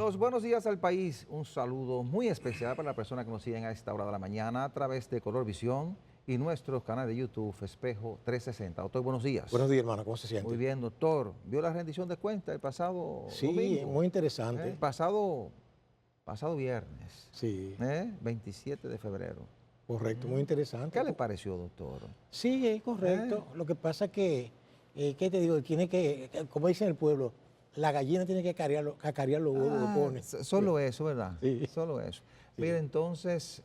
Los buenos días al país. Un saludo muy especial para la persona que nos siguen a esta hora de la mañana a través de Color Visión y nuestro canal de YouTube Espejo 360. Doctor, buenos días. Buenos días, hermano. ¿Cómo se siente? Muy bien, doctor. ¿Vio la rendición de cuentas el pasado domingo? Sí, muy interesante. Pasado viernes. Sí. 27 de febrero. Correcto, muy interesante. ¿Qué le pareció, doctor? Sí, es correcto. Lo que pasa es que, ¿qué te digo? Tiene que, como dicen en el pueblo, la gallina tiene que cacarear los huevos que pone. Solo eso, ¿verdad? Sí. Solo eso. Sí. Mire, entonces,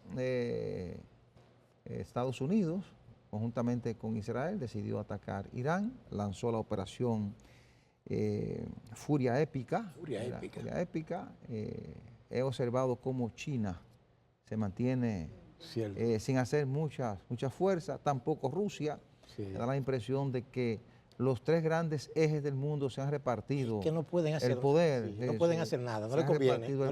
Estados Unidos, conjuntamente con Israel, decidió atacar Irán, lanzó la operación Furia Épica. Furia Épica. He observado cómo China se mantiene sin hacer mucha fuerza, tampoco Rusia. Sí. Me da la impresión de que los tres grandes ejes del mundo se han repartido que no pueden hacer, el poder. Sí, no pueden hacer nada, no le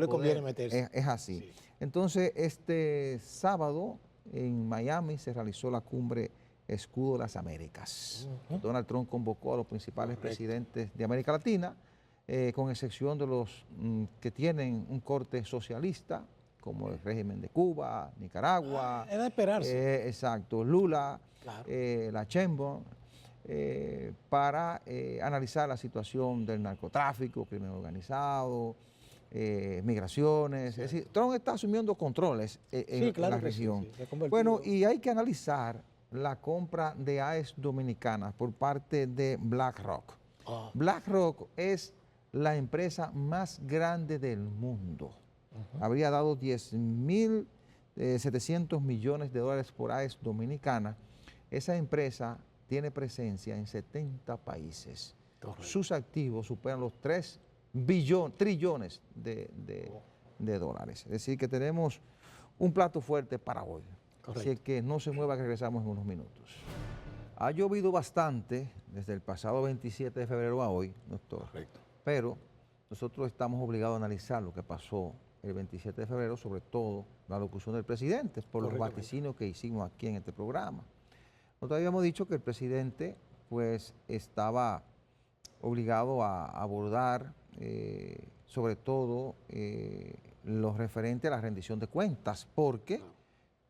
conviene meterse. Es así. Sí. Entonces, este sábado en Miami se realizó la cumbre Escudo de las Américas. Donald Trump convocó a los principales presidentes de América Latina, con excepción de los que tienen un corte socialista, como el régimen de Cuba, Nicaragua. Es de esperarse. Exacto, Lula, Claro. la Sheinbaum, para analizar la situación del narcotráfico, crimen organizado, migraciones. Sí. Es decir, Trump está asumiendo controles en la región. Sí. Bueno, y hay que analizar la compra de AES dominicanas por parte de BlackRock. BlackRock es la empresa más grande del mundo. Habría dado 10.700 millones de dólares por AES dominicana. Esa empresa tiene presencia en 70 países. Correcto. Sus activos superan los 3 trillones de dólares. Es decir, que tenemos un plato fuerte para hoy. Correcto. Así que no se mueva, que regresamos en unos minutos. Ha llovido bastante desde el pasado 27 de febrero a hoy, doctor. Correcto. Pero nosotros estamos obligados a analizar lo que pasó el 27 de febrero, sobre todo la locución del presidente, por los vaticinios que hicimos aquí en este programa. Nosotros habíamos dicho que el presidente pues estaba obligado a abordar sobre todo lo referente a la rendición de cuentas, porque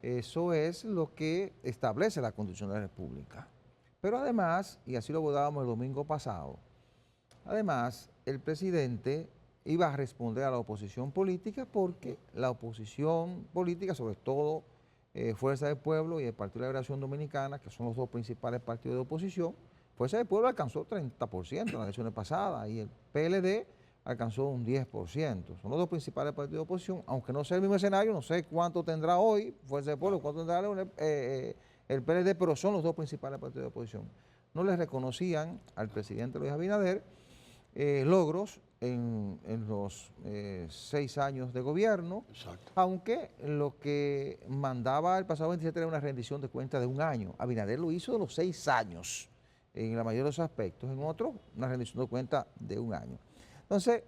eso es lo que establece la Constitución de la República. Pero además, y así lo abordábamos el domingo pasado, además el presidente iba a responder a la oposición política, porque la oposición política, sobre todo Fuerza del Pueblo y el Partido de la Liberación Dominicana, que son los dos principales partidos de oposición, Fuerza del Pueblo alcanzó 30% en las elecciones pasadas y el PLD alcanzó un 10%. Son los dos principales partidos de oposición, aunque no sea el mismo escenario, no sé cuánto tendrá hoy Fuerza del Pueblo, cuánto tendrá el PLD, pero son los dos principales partidos de oposición. No les reconocían al presidente Luis Abinader logros en los 6 años de gobierno. Exacto. Aunque lo que mandaba el pasado 27 era una rendición de cuentas de un año. Abinader lo hizo de los 6 años, en la mayoría de los aspectos. En otros, una rendición de cuentas de un año. Entonces,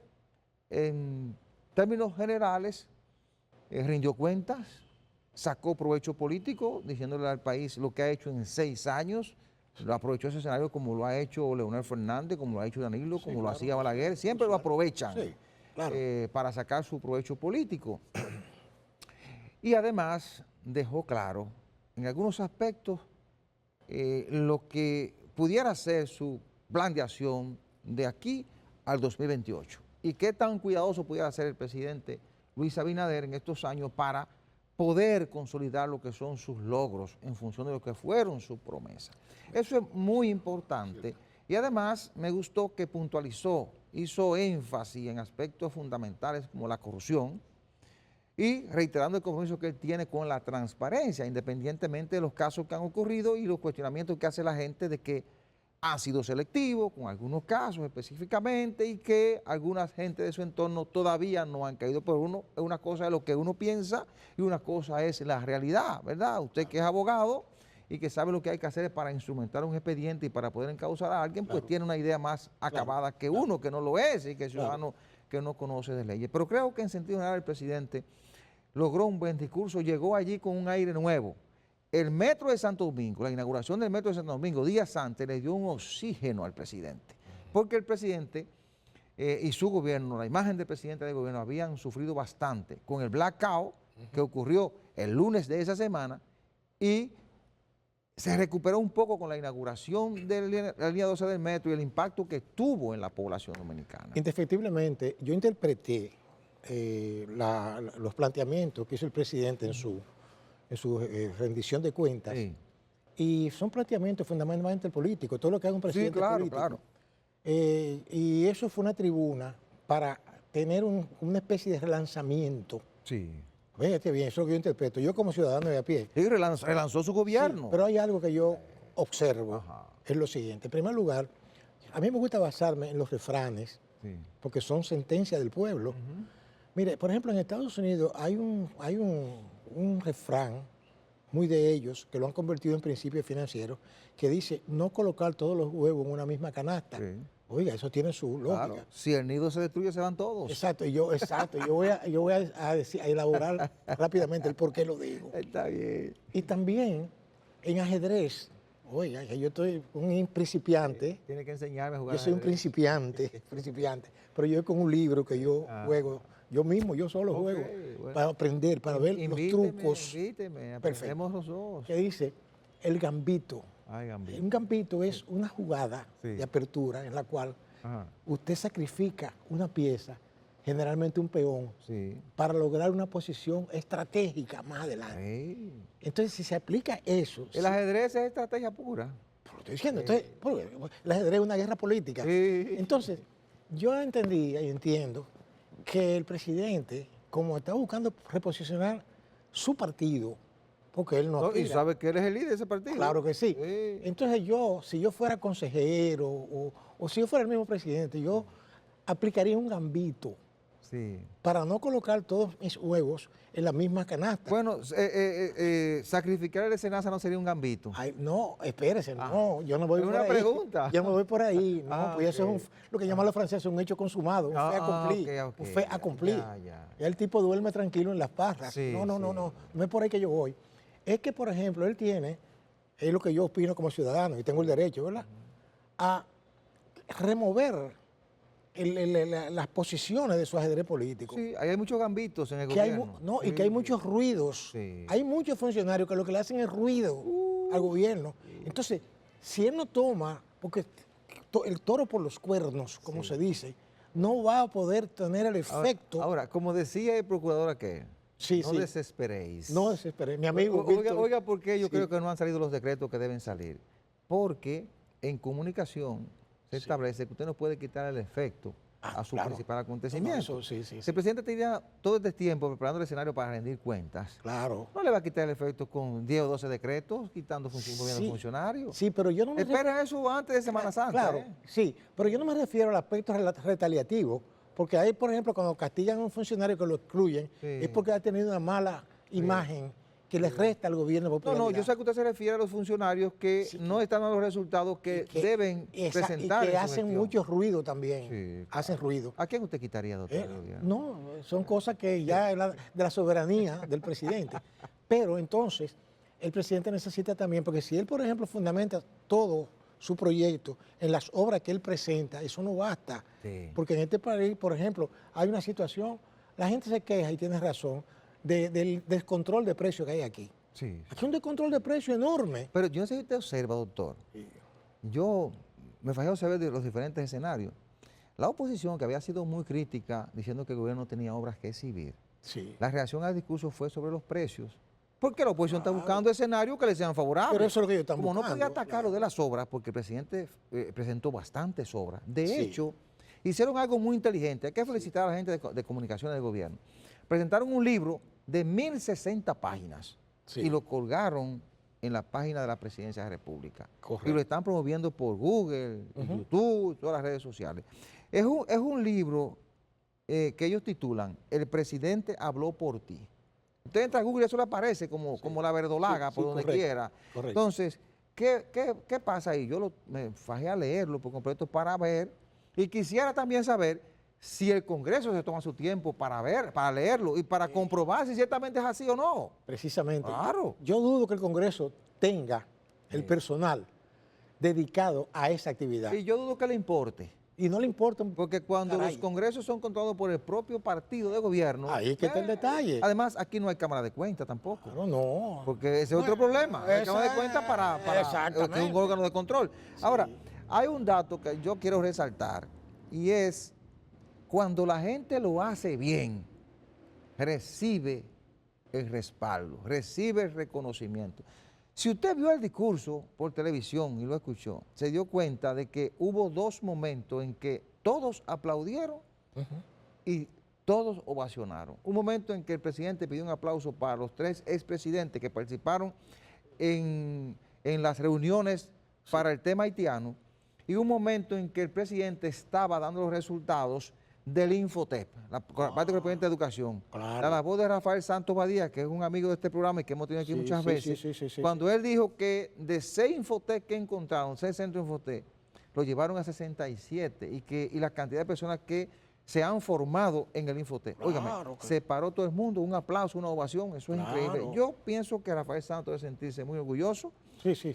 en términos generales, rindió cuentas, sacó provecho político, diciéndole al país lo que ha hecho en 6 años. Lo aprovechó ese escenario como lo ha hecho Leonel Fernández, como lo ha hecho Danilo, como lo hacía Balaguer. Siempre lo aprovechan para sacar su provecho político. Y además dejó claro, en algunos aspectos, lo que pudiera ser su plan de acción de aquí al 2028. Y qué tan cuidadoso pudiera ser el presidente Luis Abinader en estos años para poder consolidar lo que son sus logros en función de lo que fueron sus promesas. Eso es muy importante. Y además me gustó que puntualizó, hizo énfasis en aspectos fundamentales como la corrupción y reiterando el compromiso que él tiene con la transparencia, independientemente de los casos que han ocurrido y los cuestionamientos que hace la gente de que ha sido selectivo con algunos casos específicamente y que algunas gente de su entorno todavía no han caído. Pero una cosa es lo que uno piensa y una cosa es la realidad, ¿verdad? Usted que es abogado y que sabe lo que hay que hacer para instrumentar un expediente y para poder encauzar a alguien, pues tiene una idea más acabada que uno que no lo es y que es ciudadano que no conoce de leyes. Pero creo que en sentido general el presidente logró un buen discurso, llegó allí con un aire nuevo. El metro de Santo Domingo, la inauguración del metro de Santo Domingo, días antes, le dio un oxígeno al presidente, porque el presidente y su gobierno, la imagen del presidente del gobierno, habían sufrido bastante con el blackout que ocurrió el lunes de esa semana y se recuperó un poco con la inauguración de la línea 12 del metro y el impacto que tuvo en la población dominicana. Indefectiblemente, yo interpreté los planteamientos que hizo el presidente en su rendición de cuentas, Sí, y son planteamientos fundamentalmente políticos, todo lo que haga un sí, presidente claro, político. claro. Y eso fue una tribuna para tener una especie de relanzamiento. Sí. Fíjate bien, eso es lo que yo interpreto. Yo como ciudadano de a pie. Y relanzó su gobierno. Sí, pero hay algo que yo observo, Ajá. es lo siguiente. En primer lugar, a mí me gusta basarme en los refranes, Sí. porque son sentencias del pueblo. Mire, por ejemplo, en Estados Unidos hay un refrán muy de ellos, que lo han convertido en principio financiero, que dice no colocar todos los huevos en una misma canasta. Sí. Oiga, eso tiene su lógica. Claro. Si el nido se destruye, se van todos. Exacto, yo voy a elaborar rápidamente el por qué lo digo. Está bien. Y también en ajedrez, oiga, que yo estoy un principiante, Tiene que enseñarme a jugar yo soy un ajedrez. principiante, pero yo con un libro que yo juego, yo mismo, yo solo Ok, juego, bueno. para aprender, para ver los trucos, Invíteme, Perfecto. aprendemos los dos. que dice el gambito. Ay, Gambito. Un gambito es una jugada Sí. de apertura en la cual Ajá, usted sacrifica una pieza, generalmente un peón, sí. para lograr una posición estratégica más adelante. Ey. Entonces, si se aplica eso, El ajedrez es estrategia pura. lo estoy diciendo, entonces, el ajedrez es una guerra política. Sí. Entonces, yo entendía y entiendo que el presidente, como está buscando reposicionar su partido, porque él no Y aspira. sabe que él es el líder de ese partido. Claro que sí. Sí. Entonces si yo fuera consejero o si yo fuera el mismo presidente, yo aplicaría un gambito Sí. para no colocar todos mis huevos en la misma canasta. Bueno, sacrificar el Senasa no sería un gambito. Ay, no, espérese, no, yo no voy Es por una ahí. pregunta. Yo no voy por ahí, no, Ah, pues eso ok. es lo que llaman los franceses un hecho consumado, un fait accompli, ok, un fait accompli. ya. Ya el tipo duerme tranquilo en las parras. Sí, No es por ahí que yo voy. Es que, por ejemplo, él tiene, es lo que yo opino como ciudadano, y tengo el derecho, ¿verdad?, a remover las posiciones de su ajedrez político. Sí, ahí hay muchos gambitos en el Que hay, gobierno. y que hay muchos ruidos. Sí. Hay muchos funcionarios que lo que le hacen es ruido al gobierno. Entonces, si él no toma, porque el toro por los cuernos, como se dice, no va a poder tener el efecto. Ahora, como decía el procurador aquel, Sí, no sí. desesperéis. No desespere. Mi amigo Oiga, Víctor. oiga, ¿por qué yo Sí. creo que no han salido los decretos que deben salir? Porque en comunicación se establece que usted no puede quitar el efecto a su claro. principal No, acontecimiento. eso sí. Si el presidente tenía todo este tiempo preparando el escenario para rendir cuentas, Claro. no le va a quitar el efecto con 10 o 12 decretos, quitando gobierno Sí. funcionarios. Sí, pero yo no me Esperen eso antes de Semana Santa. Claro, ¿eh? sí, pero yo no me refiero al aspecto retaliativo, porque ahí, por ejemplo, cuando castigan a un funcionario que lo excluyen, Sí. es porque ha tenido una mala imagen que le resta al gobierno No, popularidad. yo sé que usted se refiere a los funcionarios que no están dando los resultados que deben presentar. Y que en su hacen gestión. mucho ruido también. Sí, Hacen ruido. ¿A quién usted quitaría, doctor? del gobierno? No, son cosas que ya es de la soberanía del presidente. Pero entonces, el presidente necesita también, porque si él, por ejemplo, fundamenta todo su proyecto en las obras que él presenta, eso no basta. Sí. Porque en este país, por ejemplo, hay una situación, la gente se queja, y tiene razón, del descontrol de precios que hay aquí. Sí. Aquí hay un descontrol de precios enorme. Pero yo no sé si usted observa, doctor. Yo me fajé a observar de los diferentes escenarios. La oposición, que había sido muy crítica, diciendo que el gobierno no tenía obras que exhibir, Sí. la reacción al discurso fue sobre los precios. Porque la oposición está buscando escenarios que le sean favorables. Pero eso es lo que ellos están Como no buscando, podía atacarlo de las obras, porque el presidente presentó bastantes obras. De Sí. hecho, hicieron algo muy inteligente. Hay que felicitar a la gente de comunicaciones del gobierno. Presentaron un libro de 1060 páginas Sí. y lo colgaron en la página de la Presidencia de la República. Correcto. Y lo están promoviendo por Google, YouTube, todas las redes sociales. Es un libro que ellos titulan El presidente habló por ti. Usted entra a Google y eso le aparece como la verdolaga Sí, por donde correcto, quiera. correcto. Entonces, ¿qué pasa ahí? Yo me fajé a leerlo por completo para ver y quisiera también saber si el Congreso se toma su tiempo para leerlo y para comprobar si ciertamente es así o no. Precisamente. Claro. Yo dudo que el Congreso tenga el personal dedicado a esa actividad. Y yo dudo que le importe. Y no le importa. Porque cuando Caray. los congresos son controlados por el propio partido de gobierno... Ahí es que está el detalle. Además, aquí no hay cámara de cuenta tampoco. Claro, no. Porque ese es otro problema. No hay cámara de cuenta para que es un órgano de control. Ahora, hay un dato que yo quiero resaltar y es cuando la gente lo hace bien, recibe el respaldo, recibe el reconocimiento. Si usted vio el discurso por televisión y lo escuchó, se dio cuenta de que hubo dos momentos en que todos aplaudieron y todos ovacionaron. Un momento en que el presidente pidió un aplauso para los 3 expresidentes que participaron en las reuniones para el tema haitiano, y un momento en que el presidente estaba dando los resultados del Infotep, la parte correspondiente de educación. Claro. La voz de Rafael Santos Badía, que es un amigo de este programa y que hemos tenido aquí muchas veces, cuando él dijo que de 6 Infotep que encontraron, 6 centros Infotep, lo llevaron a 67 y la cantidad de personas que se han formado en el Infotep. Óigame, se paró todo el mundo, un aplauso, una ovación, eso es increíble. Yo pienso que Rafael Santos debe sentirse muy orgulloso.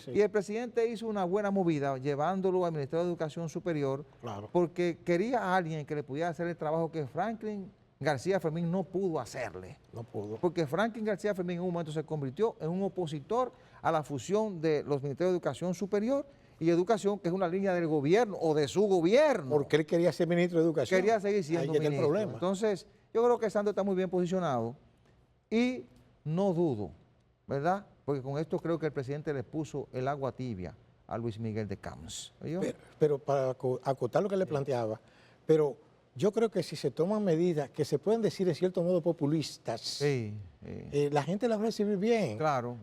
Y el presidente hizo una buena movida llevándolo al Ministerio de Educación Superior porque quería a alguien que le pudiera hacer el trabajo que Franklin García Fermín no pudo hacerle. No pudo. Porque Franklin García Fermín en un momento se convirtió en un opositor a la fusión de los Ministerios de Educación Superior y Educación, que es una línea del gobierno o de su gobierno. Porque él quería ser ministro de Educación. Quería seguir siendo ministro. El problema. Entonces, yo creo que Santos está muy bien posicionado y no dudo, ¿verdad? Porque con esto creo que el presidente le puso el agua tibia a Luis Miguel de Camps. Pero para acotar lo que le planteaba, pero yo creo que si se toman medidas que se pueden decir en cierto modo populistas, la gente las va a recibir bien. Claro.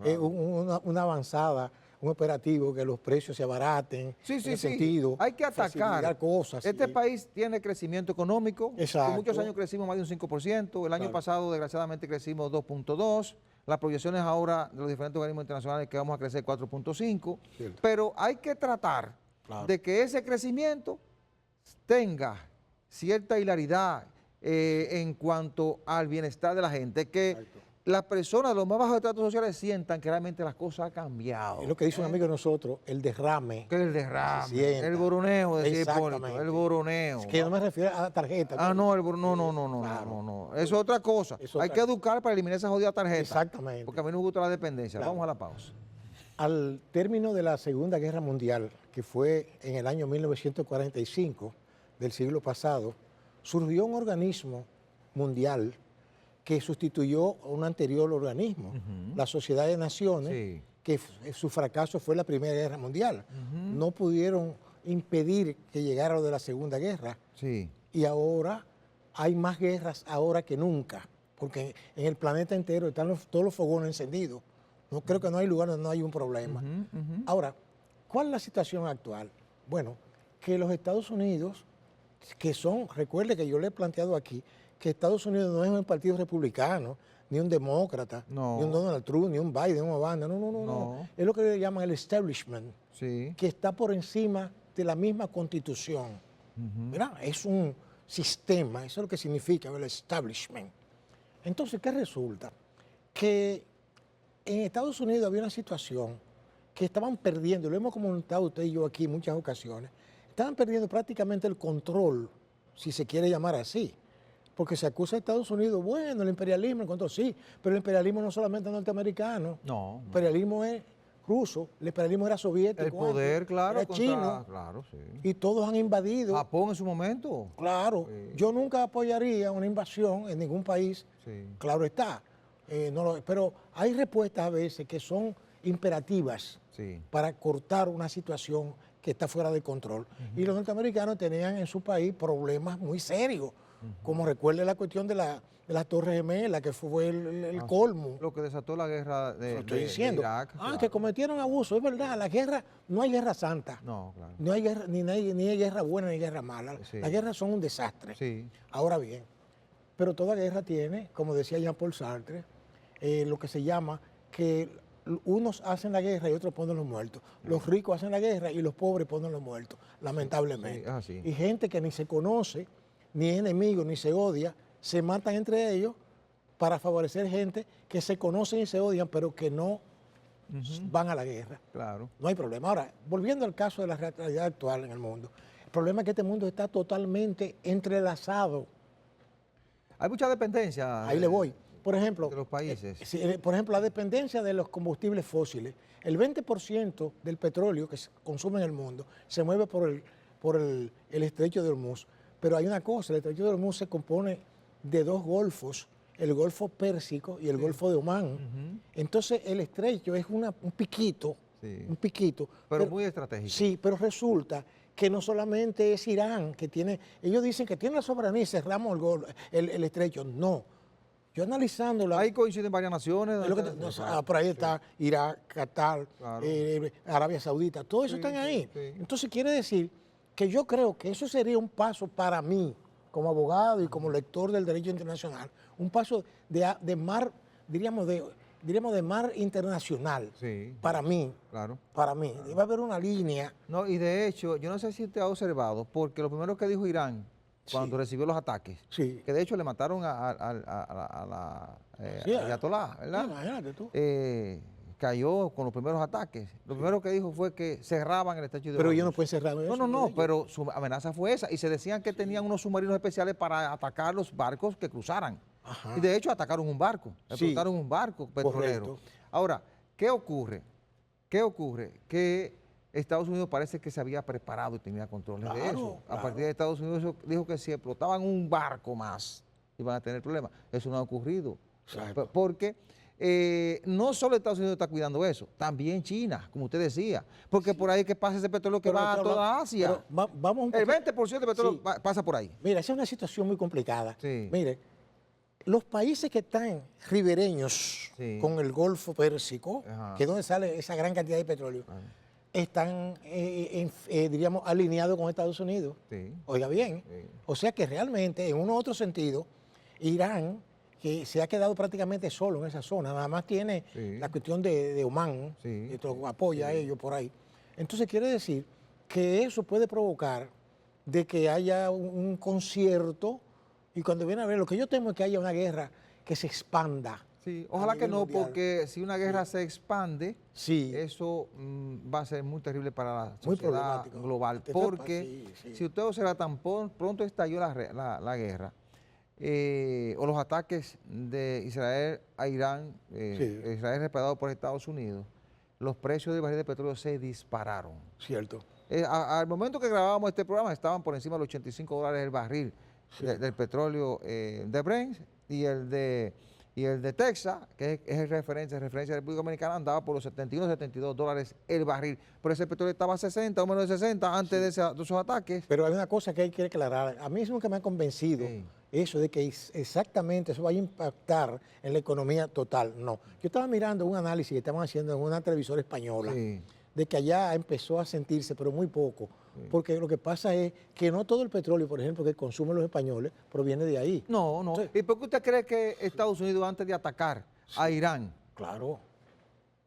Una avanzada, un operativo, que los precios se abaraten. Sentido, hay que atacar cosas. Este país tiene crecimiento económico. Exacto. En muchos años crecimos más de un 5%. El año pasado, desgraciadamente, crecimos 2.2%. Las proyecciones ahora de los diferentes organismos internacionales que vamos a crecer 4.5%. Pero hay que tratar de que ese crecimiento tenga cierta hilaridad en cuanto al bienestar de la gente, que las personas de los más bajos estratos sociales sientan que realmente las cosas han cambiado. Es lo que dice un amigo de nosotros, el derrame. ¿Qué es el derrame? El boroneo, decía Hipólito, el boroneo. Es que no me refiero a la tarjeta. No, no. Eso es otra cosa. Hay que educar para eliminar esa jodida tarjeta. Exactamente. Porque a mí no me gusta la dependencia. Vamos a la pausa. Al término de la Segunda Guerra Mundial, que fue en el año 1945 del siglo pasado, surgió un organismo mundial que sustituyó a un anterior organismo, la Sociedad de Naciones, que su fracaso fue la Primera Guerra Mundial. No pudieron impedir que llegara lo de la Segunda Guerra. Y ahora hay más guerras ahora que nunca, porque en el planeta entero están todos los fogones encendidos. No creo que no hay lugar donde no hay un problema. Ahora, ¿cuál es la situación actual? Bueno, que los Estados Unidos, recuerde que yo le he planteado aquí, que Estados Unidos no es un partido republicano, ni un demócrata, ni un Donald Trump, ni un Biden, ni una banda, no. Es lo que le llaman el establishment, que está por encima de la misma constitución. ¿Verdad? Es un sistema, eso es lo que significa el establishment. Entonces, ¿qué resulta? Que en Estados Unidos había una situación que estaban perdiendo, lo hemos comentado usted y yo aquí en muchas ocasiones, estaban perdiendo prácticamente el control, si se quiere llamar así. Porque se acusa a Estados Unidos, bueno, el imperialismo, el control, sí, pero el imperialismo no solamente es norteamericano. El imperialismo es ruso, el imperialismo era soviético. El poder, claro, era chino. Y todos han invadido. Japón en su momento. Claro. Yo nunca apoyaría una invasión en ningún país. Claro está. Pero hay respuestas a veces que son imperativas para cortar una situación que está fuera de control. Y los norteamericanos tenían en su país problemas muy serios. Como recuerde la cuestión de las Torres Gemelas, que fue el colmo. Lo que desató la guerra de Irak. Que cometieron abusos, es verdad. La guerra, no hay guerra santa. No, claro. No hay guerra, ni hay guerra buena ni guerra mala. Las guerras son un desastre. Ahora bien, pero toda guerra tiene, como decía Jean-Paul Sartre, lo que se llama que unos hacen la guerra y otros ponen los muertos. Los ricos hacen la guerra y los pobres ponen los muertos, lamentablemente. Y gente que ni se conoce, ni es enemigo, ni se odia, se matan entre ellos para favorecer gente que se conocen y se odian, pero que no van a la guerra. Claro. No hay problema. Ahora, volviendo al caso de la realidad actual en el mundo, El problema es que este mundo está totalmente entrelazado. Hay mucha dependencia. Ahí le voy. Por ejemplo, de los países. por ejemplo, la dependencia de los combustibles fósiles. El 20% del petróleo que se consume en el mundo se mueve por el estrecho de Hormuz. Pero hay una cosa, el estrecho de Hormuz se compone de dos golfos, el Golfo Pérsico y el Golfo de Omán. Entonces el estrecho es un piquito, un piquito. Pero muy estratégico. Sí, pero resulta que no solamente es Irán que tiene, ellos dicen que tiene la soberanía y cerramos el estrecho. No. Yo analizándolo. Ahí coinciden varias naciones. Por ahí está Irak, Qatar, claro. Arabia Saudita, todo eso están ahí. Sí. Entonces quiere decir que yo creo que eso sería un paso para mí, como abogado y como lector del derecho internacional, un paso de mar, diríamos de mar internacional, Sí. para mí. Claro. Para mí. Debe haber una línea. No, y de hecho, yo no sé si usted ha observado, porque lo primero que dijo Irán cuando recibió los ataques, Sí. que de hecho le mataron a la Ayatollah, ¿verdad? Imagínate tú. Cayó con los primeros ataques. Lo primero que dijo fue que cerraban el estrecho de Pero Hormuz. ellos no pueden cerrar eso. No, pero su amenaza fue esa. Y se decían que tenían unos submarinos especiales para atacar los barcos que cruzaran. Ajá. Y de hecho atacaron un barco, Sí. explotaron un barco petrolero. Correcto. Ahora, ¿qué ocurre? ¿Qué ocurre? Que Estados Unidos parece que se había preparado y tenía controles de eso. A partir de Estados Unidos dijo que si explotaban un barco más, iban a tener problemas. Eso no ha ocurrido. Exacto. Porque no solo Estados Unidos está cuidando eso, también China, como usted decía. Porque por ahí es que pasa ese petróleo que Pero va a toda Asia. Vamos un El poco- 20% del petróleo Sí. pasa por ahí. Mira, esa es una situación muy complicada. Sí. Mire, los países que están ribereños Sí. con el Golfo Pérsico, Ajá. que es donde sale esa gran cantidad de petróleo, están, diríamos, alineados con Estados Unidos. Sí. Oiga bien. Sí. O sea que realmente, en uno u otro sentido, Irán, que se ha quedado prácticamente solo en esa zona, nada más tiene Sí. la cuestión de Omán, Sí. esto apoya a ellos por ahí. Entonces quiere decir que eso puede provocar de que haya un concierto y cuando viene a ver, lo que yo temo es que haya una guerra que se expanda. Sí, a ojalá que nivel no, mundial. porque si una guerra se expande, Sí. eso va a ser muy terrible para la Muy sociedad problemático. global. Te Porque tapa, sí. si usted observa, tan pronto estalló la guerra, o los ataques de Israel a Irán, Israel respaldado por Estados Unidos, los precios del barril de petróleo se dispararon. Cierto. Al momento que grabábamos este programa estaban por encima de los $85 el barril del petróleo de Brent y el de Texas, que es referencia de República Dominicana, andaba por los 71, $72 el barril. Pero ese petróleo estaba a 60 o menos de 60 antes de esos ataques. Pero hay una cosa que hay que aclarar. A mí es nunca me ha convencido eso de que exactamente eso vaya a impactar en la economía total. No. Yo estaba mirando un análisis que estaban haciendo en una televisora española de que allá empezó a sentirse, pero muy poco. Porque lo que pasa es que no todo el petróleo, por ejemplo, que consumen los españoles, proviene de ahí. No. Entonces, ¿Y por qué usted cree que Estados Unidos, antes de atacar a Irán, claro.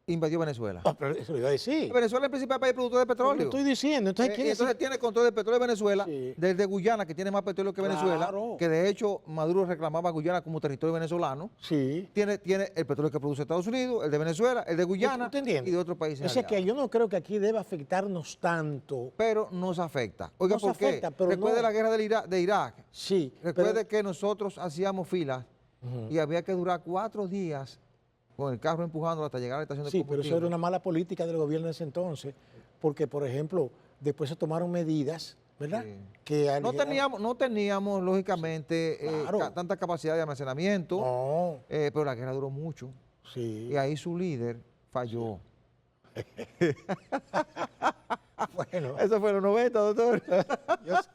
invadió Venezuela? Pero eso lo iba a decir. Venezuela es el principal país productor de petróleo. Lo estoy diciendo. Entonces, quiere Entonces tiene control del petróleo de Venezuela, Sí. desde Guyana, que tiene más petróleo que Venezuela, Claro. que de hecho Maduro reclamaba a Guyana como territorio venezolano. sí. Tiene el petróleo que produce Estados Unidos, el de Venezuela, el de Guyana ¿Usted entiende? y de otros países. O sea que aliados. yo no creo que aquí deba afectarnos tanto. Pero nos afecta. Oiga, Nos ¿por qué? afecta, pero Recuerde no. la guerra de Irak. Sí. Recuerde que nosotros hacíamos filas y había que durar 4 días con el carro empujando hasta llegar a la estación de Sí, pero combustible. eso era una mala política del gobierno de ese entonces, porque, por ejemplo, después se tomaron medidas, ¿verdad? Sí. Que No teníamos lógicamente, Claro. tanta capacidad de almacenamiento, No, pero la guerra duró mucho. sí. Y ahí su líder falló. Bueno, Eso fue en los 90, doctor. yo sé.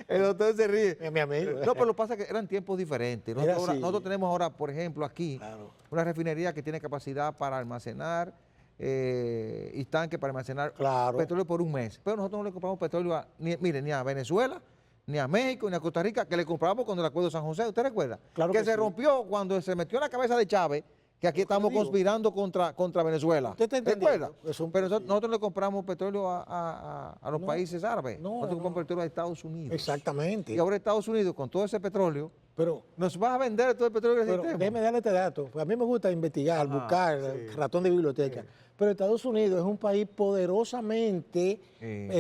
El doctor se ríe. Mi amigo. No, pero lo que pasa es que eran tiempos diferentes. Era así. Nosotros tenemos ahora, por ejemplo, aquí, Claro. una refinería que tiene capacidad para almacenar y tanque para almacenar Claro. petróleo por un mes. Pero nosotros no le compramos petróleo ni a Venezuela, ni a México, ni a Costa Rica, que le compramos cuando el acuerdo de San José. ¿Usted recuerda? Claro que que se sí. rompió cuando se metió en la cabeza de Chávez, que aquí estamos digo. conspirando contra Venezuela. ¿Usted está entendiendo? ¿Recuerda? Es un- Pero sí. nosotros le compramos petróleo a los No, países árabes. no, Nosotros no. compramos petróleo a Estados Unidos. Exactamente. Y ahora Estados Unidos, con todo ese petróleo, Pero, ¿Nos vas a vender todo el petróleo que pero necesitemos? déjeme darle este dato. Pues a mí me gusta investigar, buscar, ratón de biblioteca. Pero Estados Unidos es un país poderosamente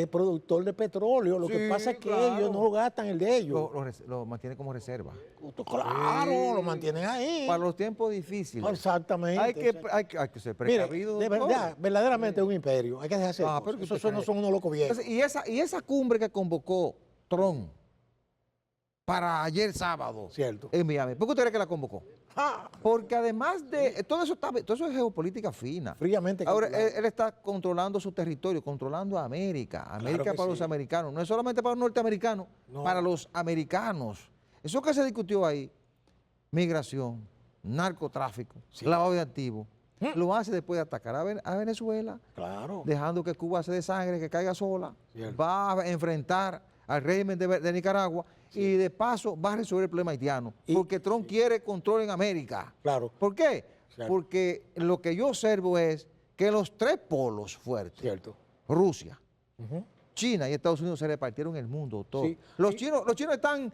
productor de petróleo. Lo que Sí, pasa es que claro. ellos no lo gastan el de ellos. Lo mantiene como reserva. Claro, Sí. lo mantienen ahí. Para los tiempos difíciles. Exactamente. Hay que ser Mire, precavido. de doctor. verdad, verdaderamente es un imperio. Hay que dejarse de Ah, cosas. pero que Esos usted no cree. son unos locos viejos. Entonces, y esa cumbre que convocó Trump para ayer sábado Cierto. en Miami, ¿por qué usted cree que la convocó? Ah, Porque además de todo eso es geopolítica fina. fríamente Ahora calculado. él está controlando su territorio, controlando a América. América que para sí. los americanos, no es solamente para los norteamericanos, No. para los americanos. Eso que se discutió ahí, migración, narcotráfico, lavado de activos, lo hace después de atacar a Venezuela, Claro. dejando que Cuba se dé sangre, que caiga sola, Cierto. va a enfrentar al régimen de Nicaragua y de paso va a resolver el problema haitiano, porque Trump quiere control en América. Claro. ¿Por qué? Cierto. Porque lo que yo observo es que los tres polos fuertes, Cierto. Rusia, Ujú. China y Estados Unidos, se repartieron el mundo todo. Sí. Los chinos están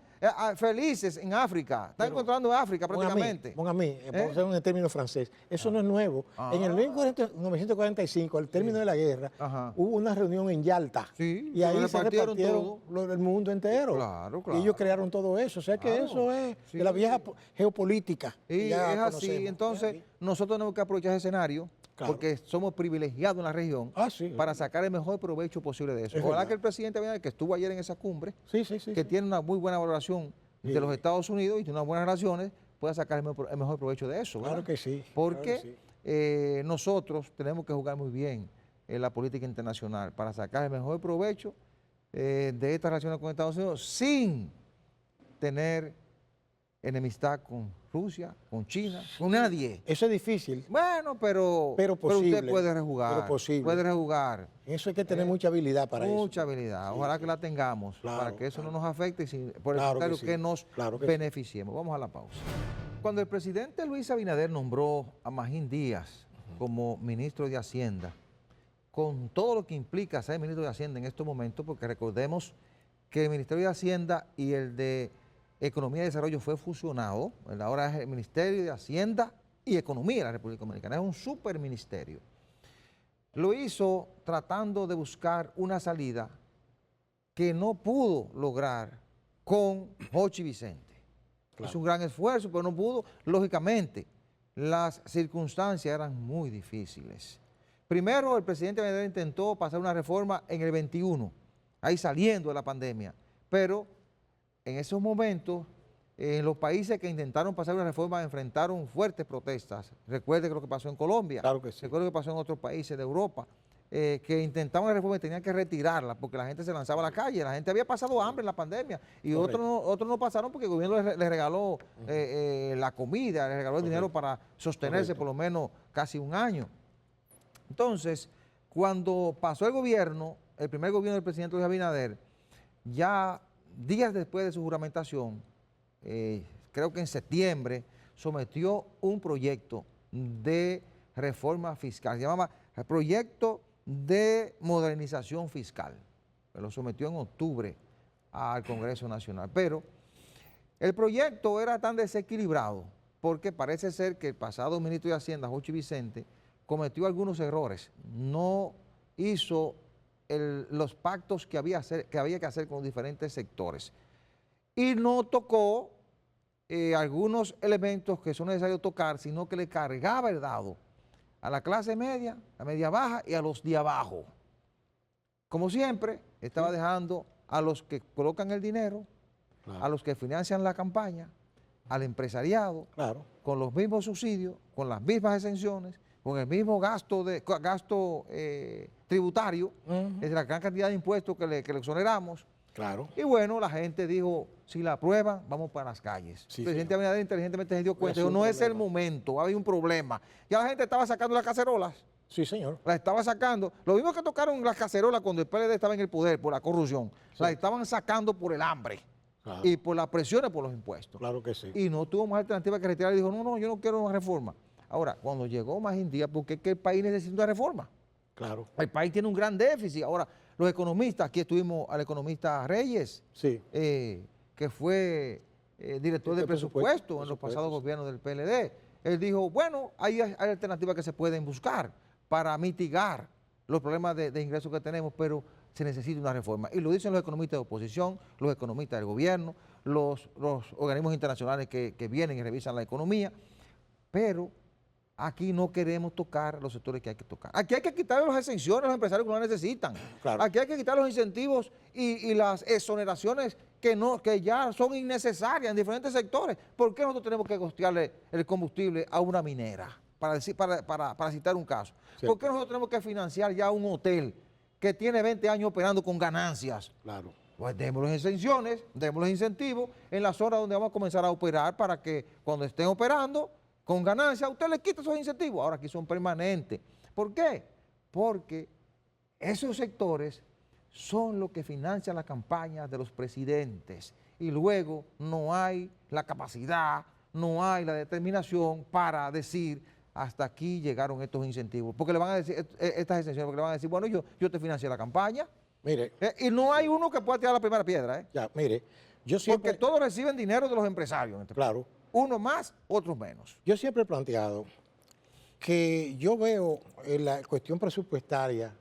felices en África, están controlando África prácticamente. Mon ami, por ser un término francés, eso no es nuevo. En el 1945, al término de la guerra, Ajá. hubo una reunión en Yalta. Sí, y ahí se se repartieron repartieron el mundo entero. Claro, Y claro. ellos crearon todo eso. O sea que Claro, eso es sí. de la vieja geopolítica. Y que ya es así, conocemos. entonces nosotros tenemos que aprovechar ese escenario Claro. porque somos privilegiados en la región Ah, sí. para sacar el mejor provecho posible de eso. Es Ojalá verdad. que el presidente Abinader, que estuvo ayer en esa cumbre, Sí. que tiene una muy buena valoración de los Estados Unidos y tiene unas buenas relaciones, pueda sacar el mejor provecho de eso. Claro ¿verdad? que sí. Porque claro que sí. nosotros tenemos que jugar muy bien en la política internacional para sacar el mejor provecho de estas relaciones con Estados Unidos sin tener enemistad con Rusia, con China, con nadie. Eso es difícil. Bueno, pero posible, usted puede rejugar. pero posible. Puede rejugar. En eso hay que tener mucha habilidad para eso. Mucha habilidad. Ojalá que la tengamos Claro, para que eso claro. no nos afecte y por el Claro que contrario sí, que nos claro que sí. beneficiemos. Vamos a la pausa. Cuando el presidente Luis Abinader nombró a Magín Díaz como ministro de Hacienda, con todo lo que implica ser ministro de Hacienda en estos momentos, porque recordemos que el Ministerio de Hacienda y el de Economía y Desarrollo fue fusionado, ahora es el Ministerio de Hacienda y Economía de la República Dominicana, es un superministerio. Lo hizo tratando de buscar una salida que no pudo lograr con Jochi Vicente. Claro. Es un gran esfuerzo, pero no pudo. Lógicamente, las circunstancias eran muy difíciles. Primero, el presidente Abinader intentó pasar una reforma en el 21, ahí saliendo de la pandemia, pero en esos momentos, en los países que intentaron pasar una reforma enfrentaron fuertes protestas. Recuerde lo que pasó en Colombia, Claro que sí. recuerde lo que pasó en otros países de Europa, que intentaban la reforma y tenían que retirarla porque la gente se lanzaba a la calle, la gente había pasado hambre en la pandemia y otros no pasaron porque el gobierno les regaló la comida, les regaló el dinero para sostenerse por lo menos casi un año. Entonces, cuando pasó el gobierno, el primer gobierno del presidente Luis Abinader, ya días después de su juramentación, creo que en septiembre, sometió un proyecto de reforma fiscal, se llamaba el Proyecto de Modernización Fiscal. Lo sometió en octubre al Congreso Nacional. Pero el proyecto era tan desequilibrado porque parece ser que el pasado ministro de Hacienda, Jochi Vicente, cometió algunos errores. No hizo los pactos que había que hacer con diferentes sectores. Y no tocó algunos elementos que son necesarios tocar, sino que le cargaba el dado a la clase media, la media baja y a los de abajo. Como siempre, estaba dejando a los que colocan el dinero, a los que financian la campaña, al empresariado, con los mismos subsidios, con las mismas exenciones, con el mismo gasto tributario, es decir, la gran cantidad de impuestos que le exoneramos. Claro. Y bueno, la gente dijo, si la aprueban, vamos para las calles. Sí, el presidente Abinader inteligentemente se dio cuenta, Es dijo, un no es el problema. momento, hay un problema. Ya la gente estaba sacando las cacerolas, Sí, señor. las estaba sacando. Lo mismo que tocaron las cacerolas cuando el PLD estaba en el poder por la corrupción, las estaban sacando por el hambre y por las presiones por los impuestos. Claro que sí. Y no tuvo más alternativa que retirar y dijo, no, yo no quiero una reforma. Ahora, cuando llegó Magín Díaz, ¿por qué es que el país necesita una reforma? Claro. El país tiene un gran déficit. Ahora, los economistas, aquí estuvimos al economista Reyes, Sí. que fue director de presupuesto en los pasados gobiernos del PLD. Él dijo, bueno, hay alternativas que se pueden buscar para mitigar los problemas de ingresos que tenemos, pero se necesita una reforma. Y lo dicen los economistas de oposición, los economistas del gobierno, los organismos internacionales que vienen y revisan la economía, pero aquí no queremos tocar los sectores que hay que tocar. Aquí hay que quitarle las exenciones a los empresarios que no las necesitan. Claro. Aquí hay que quitar los incentivos y las exoneraciones que ya son innecesarias en diferentes sectores. ¿Por qué nosotros tenemos que costearle el combustible a una minera? Para citar un caso. Sí. ¿Por qué nosotros tenemos que financiar ya un hotel que tiene 20 años operando con ganancias? Claro. Pues démosles exenciones, démosles incentivos en la zona donde vamos a comenzar a operar para que cuando estén operando con ganancias, usted le quita esos incentivos. Ahora aquí son permanentes. ¿Por qué? Porque esos sectores son los que financian las campañas de los presidentes y luego no hay la capacidad, no hay la determinación para decir hasta aquí llegaron estos incentivos. Porque le van a decir, estas exenciones, porque le van a decir, bueno, yo te financié la campaña. Mire. Y no hay uno que pueda tirar la primera piedra. Ya, mire, yo siempre... Porque todos reciben dinero de los empresarios. Claro. Unos más, otros menos. Yo siempre he planteado que yo veo en la cuestión presupuestaria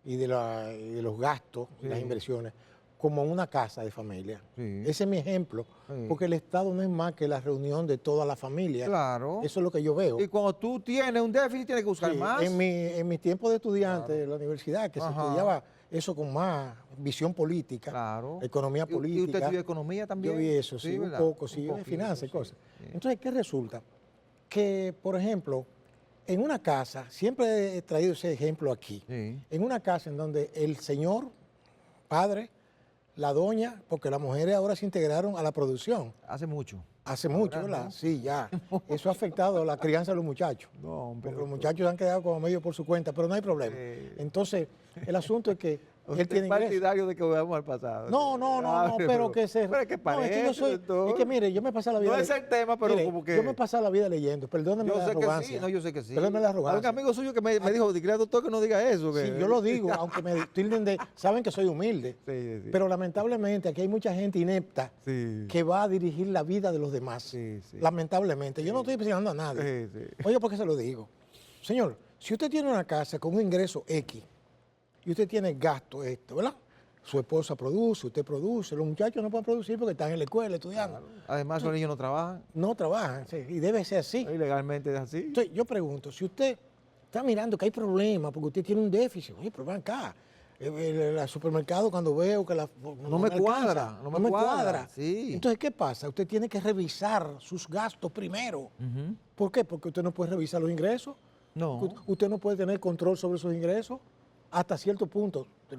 y de los gastos, sí, las inversiones, como una casa de familia. Sí. Ese es mi ejemplo, sí, porque el Estado no es más que la reunión de toda la familia. Claro. Eso es lo que yo veo. Y cuando tú tienes un déficit, tienes que buscar más. En mi tiempo de estudiante de la universidad, que se estudiaba eso con más visión política, claro, economía política. ¿Y usted estudió economía también? Yo vi eso, sí, un poco, sí, de finanzas y cosas. Sí. Entonces, ¿qué resulta? Que, por ejemplo, en una casa, siempre he traído ese ejemplo aquí, sí, en una casa en donde el señor, padre, la doña, porque las mujeres ahora se integraron a la producción. Hace mucho. Hace mucho, ¿verdad? ¿No? Sí, ya. Eso ha afectado la crianza de los muchachos. No, hombre. Porque los muchachos han quedado como medio por su cuenta, pero no hay problema. Entonces, el asunto es que él tiene ingresos. Partidario de que volvamos al pasado. No, pero que se... Pero es que parece, es que yo soy... Es que mire, yo me paso la vida... No es el tema, pero mire, como que... Yo me paso la vida leyendo, perdóneme la arrogancia. Sí, no, yo sé que sí. Perdóneme la arrogancia. Hay un amigo suyo que me dijo, dile, doctor, que no diga eso. Que... Sí, yo lo digo, aunque me tilden de... Saben que soy humilde. Sí. Pero lamentablemente aquí hay mucha gente inepta, sí, que va a dirigir la vida de los demás. Sí. Lamentablemente. Yo no estoy presionando a nadie. Oye, ¿por qué se lo digo? Señor, si usted tiene una casa con un ingreso X y usted tiene gasto esto, ¿verdad? Su esposa produce, usted produce, los muchachos no pueden producir porque están en la escuela estudiando. Claro. Además, los niños no trabajan. No trabajan, sí, y debe ser así. Ilegalmente es así. Entonces, yo pregunto, si usted está mirando que hay problemas porque usted tiene un déficit, oye, pero ven acá, el supermercado cuando veo que no me cuadra, no me cuadra. Sí. Entonces, ¿qué pasa? Usted tiene que revisar sus gastos primero. ¿Por qué? Porque usted no puede revisar los ingresos. No. Usted no puede tener control sobre sus ingresos hasta cierto punto. Te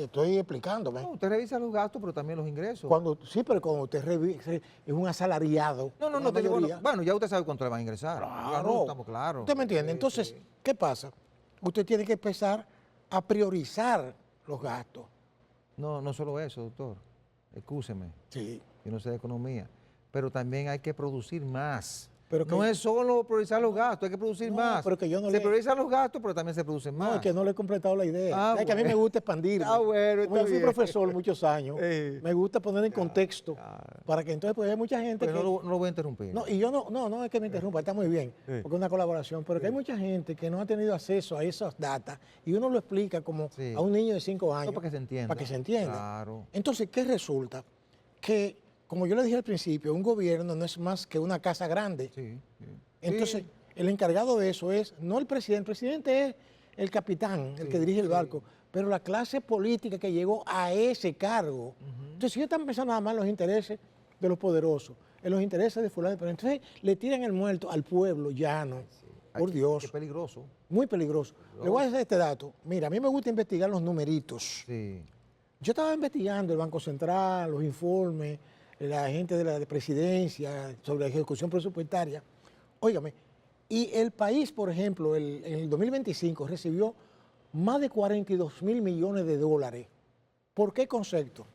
estoy explicándome. No, usted revisa los gastos, pero también los ingresos. Sí, pero cuando usted revisa, es un asalariado. No, te digo, bueno, ya usted sabe cuánto le va a ingresar. Claro. Estamos claros. ¿Usted me entiende? Entonces, ¿qué pasa? Usted tiene que empezar a priorizar los gastos. No solo eso, doctor. Excúseme. Sí. Yo no sé de economía. Pero también hay que producir más. Pero no es solo priorizar los gastos, hay que producir más. Pero que yo se priorizan los gastos, pero también se producen más. No, es que no le he completado la idea. Es que a mí me gusta expandir. Bueno, como yo fui profesor muchos años, me gusta poner en contexto para que entonces pues hay mucha gente que... No lo voy a interrumpir. No, y yo no es que me interrumpa, está muy bien, porque es una colaboración, pero que hay mucha gente que no ha tenido acceso a esas datas y uno lo explica como a un niño de 5 años. Para que se entienda. Para que se entienda. Claro. Entonces, ¿qué resulta? Que, como yo le dije al principio, un gobierno no es más que una casa grande. Sí. Entonces, el encargado de eso es, no el presidente es el capitán, el que dirige el barco, pero la clase política que llegó a ese cargo. Entonces, si ellos están pensando nada más en los intereses de los poderosos, en los intereses de fulano, pero entonces le tiran el muerto al pueblo llano. Por Dios. Es peligroso. Muy peligroso. Le voy a decir este dato. Mira, a mí me gusta investigar los numeritos. Sí. Yo estaba investigando el Banco Central, los informes, la gente de la presidencia sobre la ejecución presupuestaria. Óigame, y el país, por ejemplo, en el 2025 recibió más de 42.000 millones de dólares. ¿Por qué concepto?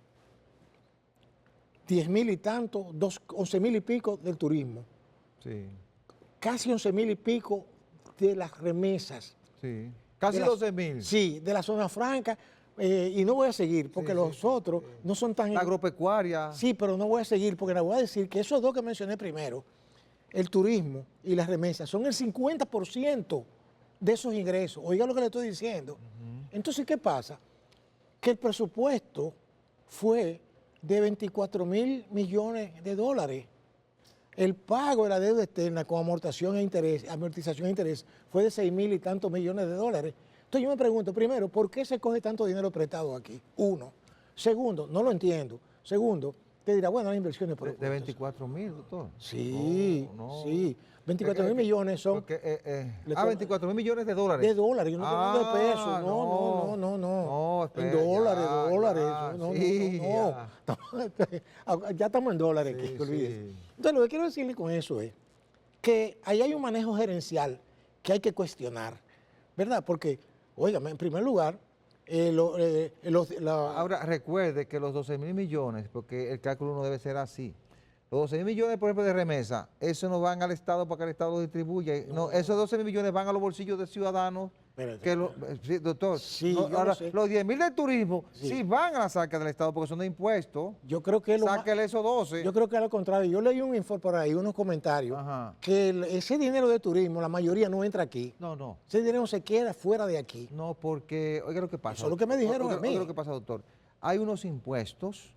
10.000 y tanto, 11.000 y pico del turismo. Sí. Casi 11.000 y pico de las remesas. Sí. Casi 12.000. Sí, de la zona franca, y no voy a seguir, porque los otros no son tan... La agropecuaria. Sí, pero no voy a seguir, porque le voy a decir que esos dos que mencioné primero, el turismo y las remesas, son el 50% de esos ingresos. Oiga lo que le estoy diciendo. Entonces, ¿qué pasa? Que el presupuesto fue de 24.000 millones de dólares. El pago de la deuda externa con amortización e interés fue de 6.000 y tantos millones de dólares. Entonces yo me pregunto, primero, ¿por qué se coge tanto dinero prestado aquí? Uno. Segundo, no lo entiendo. Segundo, te dirá, bueno, las inversiones por ¿De 24.000, doctor? Sí, No. sí. 24.000 millones son... 24.000 millones de dólares. De dólares, yo no estoy hablando de pesos. No. No, En espera, dólares. Sí, Ya estamos en dólares aquí, olvídese. Entonces, lo que quiero decirle con eso es que ahí hay un manejo gerencial que hay que cuestionar, ¿verdad? Porque, óigame, en primer lugar, Ahora, recuerde que los 12.000 millones, porque el cálculo no debe ser así. Los 12.000 millones, por ejemplo, de remesa, eso no van al Estado para que el Estado lo distribuya. No, esos 12.000 millones van a los bolsillos de ciudadanos. Sí, doctor. Sí, ahora, lo sé. los 10.000 del turismo sí van a la saca del Estado porque son de impuestos. Yo creo que Sáquele esos 12. Yo creo que a lo contrario. Yo leí un informe por ahí, unos comentarios, que ese dinero de turismo, la mayoría no entra aquí. No. Ese dinero se queda fuera de aquí. No, porque, oiga lo que pasa. Eso es lo que me dijeron a mí. Oiga lo que pasa, doctor. Hay unos impuestos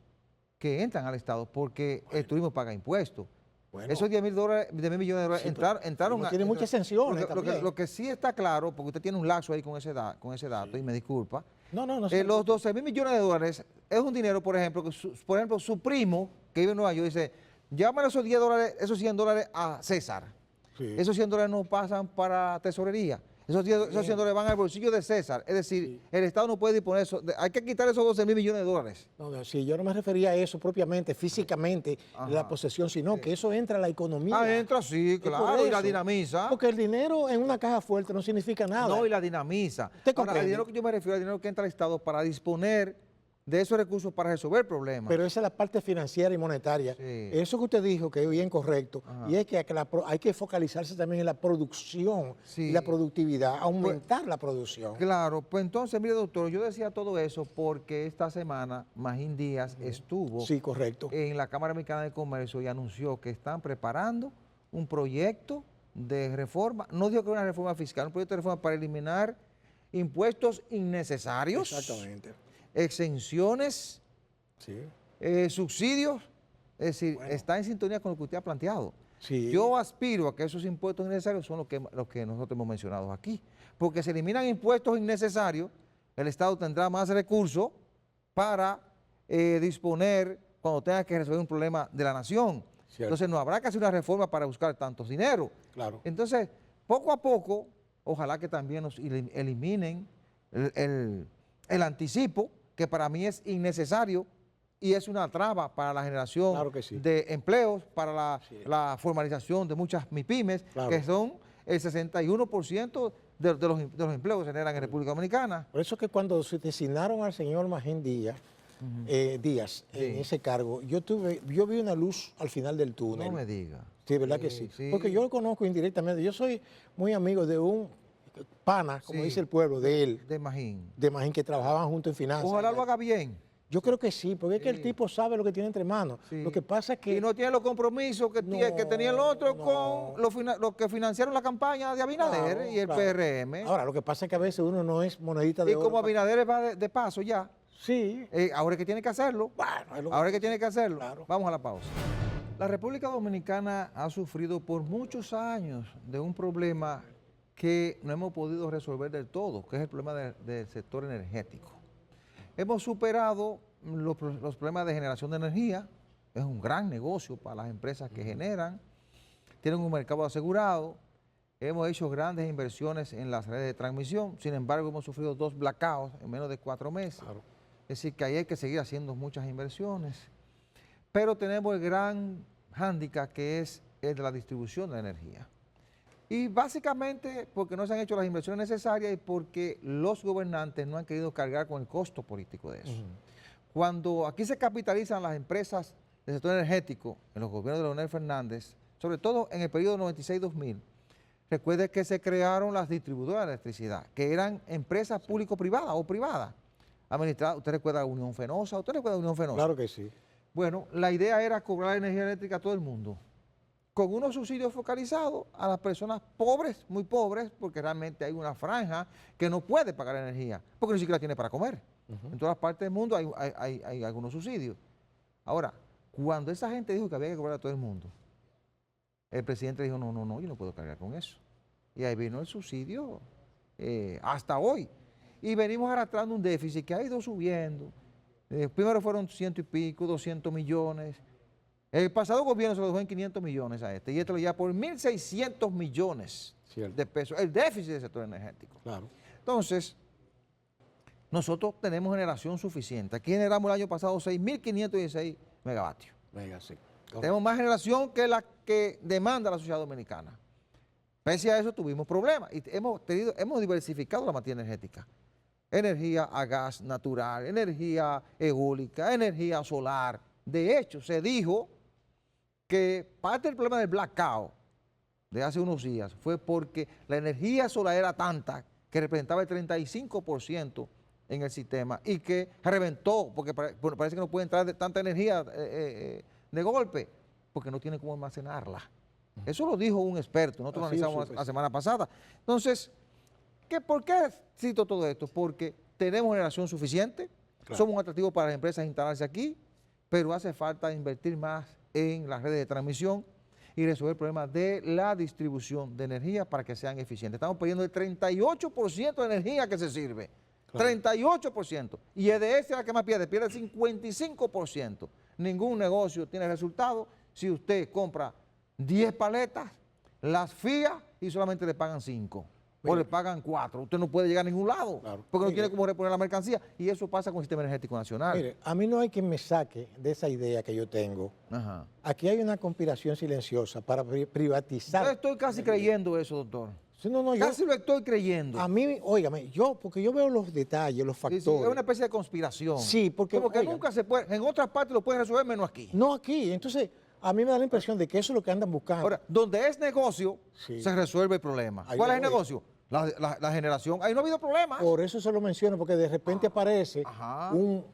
que entran al Estado porque el turismo paga impuestos. Bueno, esos 10.000 millones de dólares entraron tiene muchas exenciones lo que sí está claro, porque usted tiene un lazo ahí con ese dato, y me disculpa. No. Los 12.000 millones de dólares es un dinero, por ejemplo, que su primo, que vive en Nueva York, dice, llámale esos $100 a César. Sí. Esos $100 no pasan para tesorería. Esos 100 dólares van al bolsillo de César. Es decir, el Estado no puede disponer eso. Hay que quitar esos 12.000 millones de dólares. No, sí, yo no me refería a eso propiamente, físicamente, la posesión, sino que eso entra a la economía. Entra, sí, claro, y la dinamiza. Porque el dinero en una caja fuerte no significa nada. No, y la dinamiza. Ahora, el dinero que yo me refiero al dinero que entra al Estado para disponer de esos recursos para resolver problemas. Pero esa es la parte financiera y monetaria. Sí. Eso que usted dijo, que es bien correcto, y es que hay que focalizarse también en la producción y la productividad, aumentar la producción. Claro, pues entonces, mire, doctor, yo decía todo eso porque esta semana Magín Díaz estuvo en la Cámara Mexicana de Comercio y anunció que están preparando un proyecto de reforma, no digo que una reforma fiscal, un proyecto de reforma para eliminar impuestos innecesarios. Exactamente. Exenciones, subsidios, es decir, está en sintonía con lo que usted ha planteado. Sí. Yo aspiro a que esos impuestos innecesarios son los que nosotros hemos mencionado aquí, porque si eliminan impuestos innecesarios, el Estado tendrá más recursos para disponer cuando tenga que resolver un problema de la nación. Cierto. Entonces no habrá que hacer una reforma para buscar tantos dinero. Claro. Entonces, poco a poco, ojalá que también nos eliminen el anticipo, que para mí es innecesario y es una traba para la generación de empleos, para la formalización de muchas MIPYMES, que son el 61% de los empleos que se generan en República Dominicana. Por eso que cuando se designaron al señor Magín Díaz, en ese cargo, yo vi una luz al final del túnel. No me diga. Sí, ¿verdad que sí? Porque yo lo conozco indirectamente. Yo soy muy amigo de un pana, como dice el pueblo, de él. De Magín. De Magín, que trabajaban juntos en finanzas. Ojalá lo haga bien. Yo creo que sí, porque es que el tipo sabe lo que tiene entre manos. Lo que pasa es que... Y no tiene los compromisos que tenía el otro con los que financiaron la campaña de Abinader y el PRM. Ahora, lo que pasa es que a veces uno no es monedita de oro. Y como Abinader va de paso ya. Sí. Ahora es que tiene que hacerlo. Bueno, ahora es que tiene que hacerlo. Claro. Vamos a la pausa. La República Dominicana ha sufrido por muchos años de un problema que no hemos podido resolver del todo, que es el problema del sector energético. Hemos superado los problemas de generación de energía, es un gran negocio para las empresas que generan, tienen un mercado asegurado, hemos hecho grandes inversiones en las redes de transmisión, sin embargo hemos sufrido 2 blackouts en menos de 4 meses. Claro. Es decir, que ahí hay que seguir haciendo muchas inversiones, pero tenemos el gran hándicap que es el de la distribución de energía. Y básicamente porque no se han hecho las inversiones necesarias y porque los gobernantes no han querido cargar con el costo político de eso. Cuando aquí se capitalizan las empresas del sector energético, en los gobiernos de Leonel Fernández, sobre todo en el periodo 96-2000, recuerde que se crearon las distribuidoras de electricidad, que eran empresas público-privadas o privadas. administrada. ¿Usted recuerda a Unión Fenosa? ¿Usted recuerda a Unión Fenosa? Claro que sí. Bueno, la idea era cobrar energía eléctrica a todo el mundo, con unos subsidios focalizados a las personas pobres, muy pobres, porque realmente hay una franja que no puede pagar energía, porque ni siquiera tiene para comer. En todas partes del mundo hay algunos subsidios. Ahora, cuando esa gente dijo que había que cobrar a todo el mundo, el presidente dijo, no, yo no puedo cargar con eso. Y ahí vino el subsidio hasta hoy. Y venimos arrastrando un déficit que ha ido subiendo. Primero fueron 100 y pico, 200 millones. El pasado gobierno se lo dejó en 500 millones a este, y esto lo lleva por 1.600 millones de pesos, el déficit del sector energético. Claro. Entonces, nosotros tenemos generación suficiente. Aquí generamos el año pasado 6.516 megavatios. Sí. Tenemos más generación que la que demanda la sociedad dominicana. Pese a eso tuvimos problemas y hemos diversificado la materia energética. Energía a gas natural, energía eólica, energía solar. De hecho, se dijo que parte del problema del blackout de hace unos días fue porque la energía solar era tanta que representaba el 35% en el sistema y que reventó, porque parece que no puede entrar tanta energía de golpe, porque no tiene cómo almacenarla. Eso lo dijo un experto, nosotros lo analizamos la semana pasada. Entonces, ¿por qué cito todo esto? Porque tenemos generación suficiente, somos un atractivo para las empresas instalarse aquí, pero hace falta invertir más en las redes de transmisión y resolver el problema de la distribución de energía para que sean eficientes. Estamos perdiendo el 38% de energía que se sirve. 38%. Y EDS es la que más pierde el 55%. Ningún negocio tiene resultado si usted compra 10 paletas, las fía y solamente le pagan 5. O le pagan 4. Usted no puede llegar a ningún lado porque no tiene cómo reponer la mercancía. Y eso pasa con el sistema energético nacional. Mire, a mí no hay quien me saque de esa idea que yo tengo. Aquí hay una conspiración silenciosa para privatizar. Yo estoy casi creyendo eso, doctor. Sí, casi lo estoy creyendo. A mí, óigame, porque yo veo los detalles, los factores. Sí, es una especie de conspiración. Sí, porque como que nunca se puede, en otras partes lo pueden resolver menos aquí. No aquí, entonces a mí me da la impresión de que eso es lo que andan buscando. Ahora, donde es negocio, se resuelve el problema. ¿Cuál es el negocio? La generación. Ahí no ha habido problemas. Por eso se lo menciono, porque de repente aparece un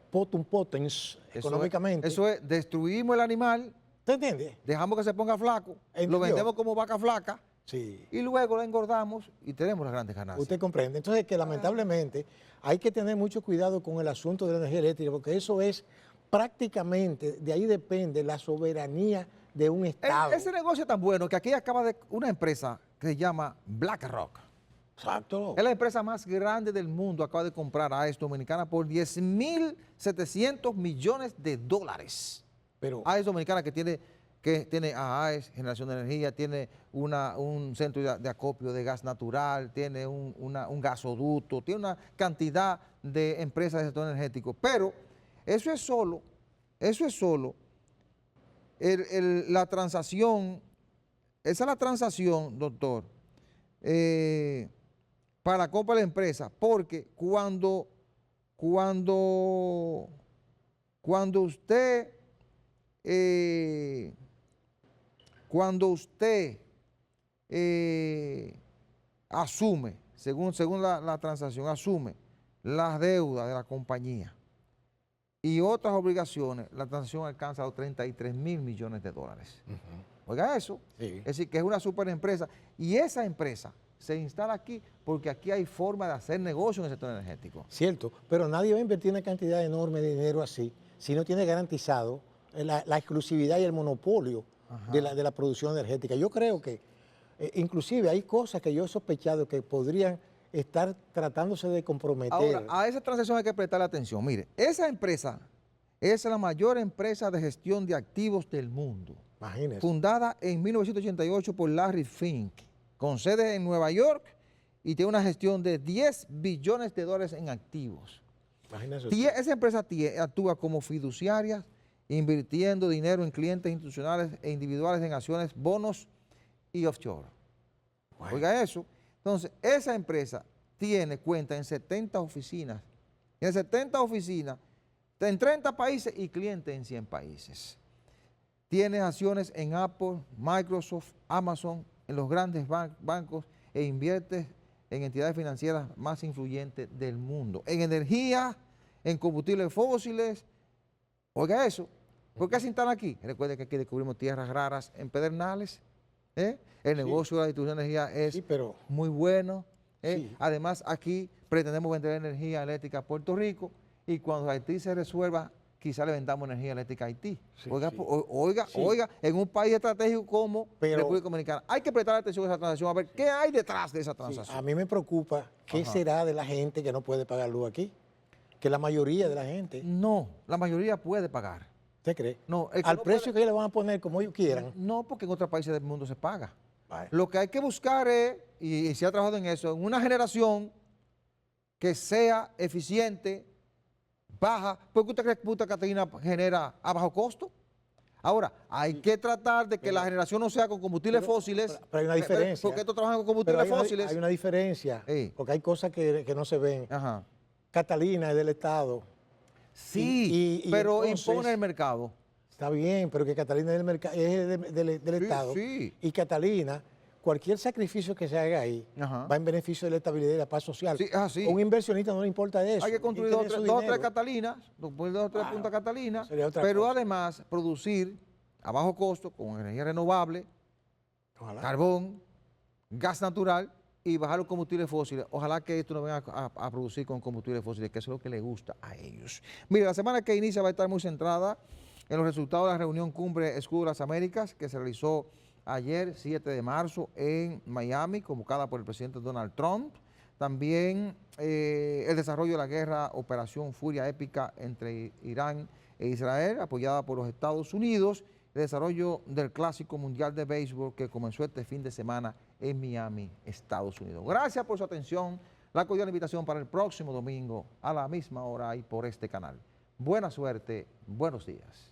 potens económicamente. Eso es, destruimos el animal. ¿Te entiendes? Dejamos que se ponga flaco, lo vendemos como vaca flaca. Sí. Y luego la engordamos y tenemos las grandes ganancias. Usted comprende. Entonces, que lamentablemente hay que tener mucho cuidado con el asunto de la energía eléctrica, porque eso es prácticamente, de ahí depende la soberanía de un Estado. Ese negocio es tan bueno que aquí acaba de una empresa que se llama BlackRock. Exacto. Es la empresa más grande del mundo, acaba de comprar a AES Dominicana por $10.700 millones. Pero AES Dominicana que tiene AES, generación de energía, tiene un centro de acopio de gas natural, tiene un gasoducto, tiene una cantidad de empresas del sector energético. Pero eso es solo la transacción, esa es la transacción, doctor, para la compra de la empresa, porque cuando usted asume, según la transacción, asume las deudas de la compañía y otras obligaciones, la transacción alcanza los $33.000 millones. Oiga eso, es decir, que es una super empresa y esa empresa se instala aquí porque aquí hay forma de hacer negocio en el sector energético. Cierto, pero nadie va a invertir una cantidad enorme de dinero así si no tiene garantizado la exclusividad y el monopolio de la producción energética. Yo creo que inclusive hay cosas que yo he sospechado que podrían estar tratándose de comprometer. Ahora, a esa transacción hay que prestarle atención. Mire, esa empresa es la mayor empresa de gestión de activos del mundo. Imagínese. Fundada en 1988 por Larry Fink, con sede en Nueva York y tiene una gestión de $10 billones en activos. Imagínese. Esa empresa actúa como fiduciaria, invirtiendo dinero en clientes institucionales e individuales en acciones, bonos y offshore. Bueno. Oiga eso. Entonces, esa empresa cuenta en 70 oficinas. En 70 oficinas, en 30 países y clientes en 100 países. Tiene acciones en Apple, Microsoft, Amazon, en los grandes bancos e invierte en entidades financieras más influyentes del mundo. En energía, en combustibles fósiles. Oiga eso. ¿Por qué se instalan aquí? Recuerde que aquí descubrimos tierras raras en Pedernales. El negocio de la distribución de energía es muy bueno. Además, aquí pretendemos vender energía eléctrica a Puerto Rico y cuando Haití se resuelva, quizá le vendamos energía eléctrica a Haití. Oiga, en un país estratégico como República Dominicana, hay que prestar atención a esa transacción, a ver qué hay detrás de esa transacción. A mí me preocupa qué será de la gente que no puede pagar luz aquí, que la mayoría de la gente. No, la mayoría puede pagar. ¿Usted cree? No, al precio que ellos le van a poner como ellos quieran. No, porque en otros países del mundo se paga. Lo que hay que buscar es, y se ha trabajado en eso, en una generación que sea eficiente, baja. ¿Por qué usted cree que Punta Catalina genera a bajo costo? Ahora, hay que tratar de que la generación no sea con combustibles fósiles. Pero hay una diferencia. ¿Por qué estos trabajan con combustibles fósiles? Hay una diferencia, porque hay cosas que no se ven. Catalina es del Estado. Sí, pero entonces, impone el mercado. Está bien, pero que Catalina es del Estado. Y Catalina, cualquier sacrificio que se haga ahí va en beneficio de la estabilidad y la paz social. A un inversionista no le importa eso. Hay que construir dos o tres Catalinas, dos o tres Punta Catalina, pero además producir a bajo costo con energía renovable, carbón, gas natural y bajar los combustibles fósiles. Ojalá que esto no venga a producir con combustibles fósiles, que eso es lo que les gusta a ellos. Mire, la semana que inicia va a estar muy centrada en los resultados de la reunión Cumbre Escudo de las Américas que se realizó ayer, 7 de marzo, en Miami, convocada por el presidente Donald Trump. También el desarrollo de la guerra Operación Furia Épica entre Irán e Israel, apoyada por los Estados Unidos. El desarrollo del Clásico Mundial de Béisbol que comenzó este fin de semana en Miami, Estados Unidos. Gracias por su atención. La cordial invitación para el próximo domingo a la misma hora y por este canal. Buena suerte, buenos días.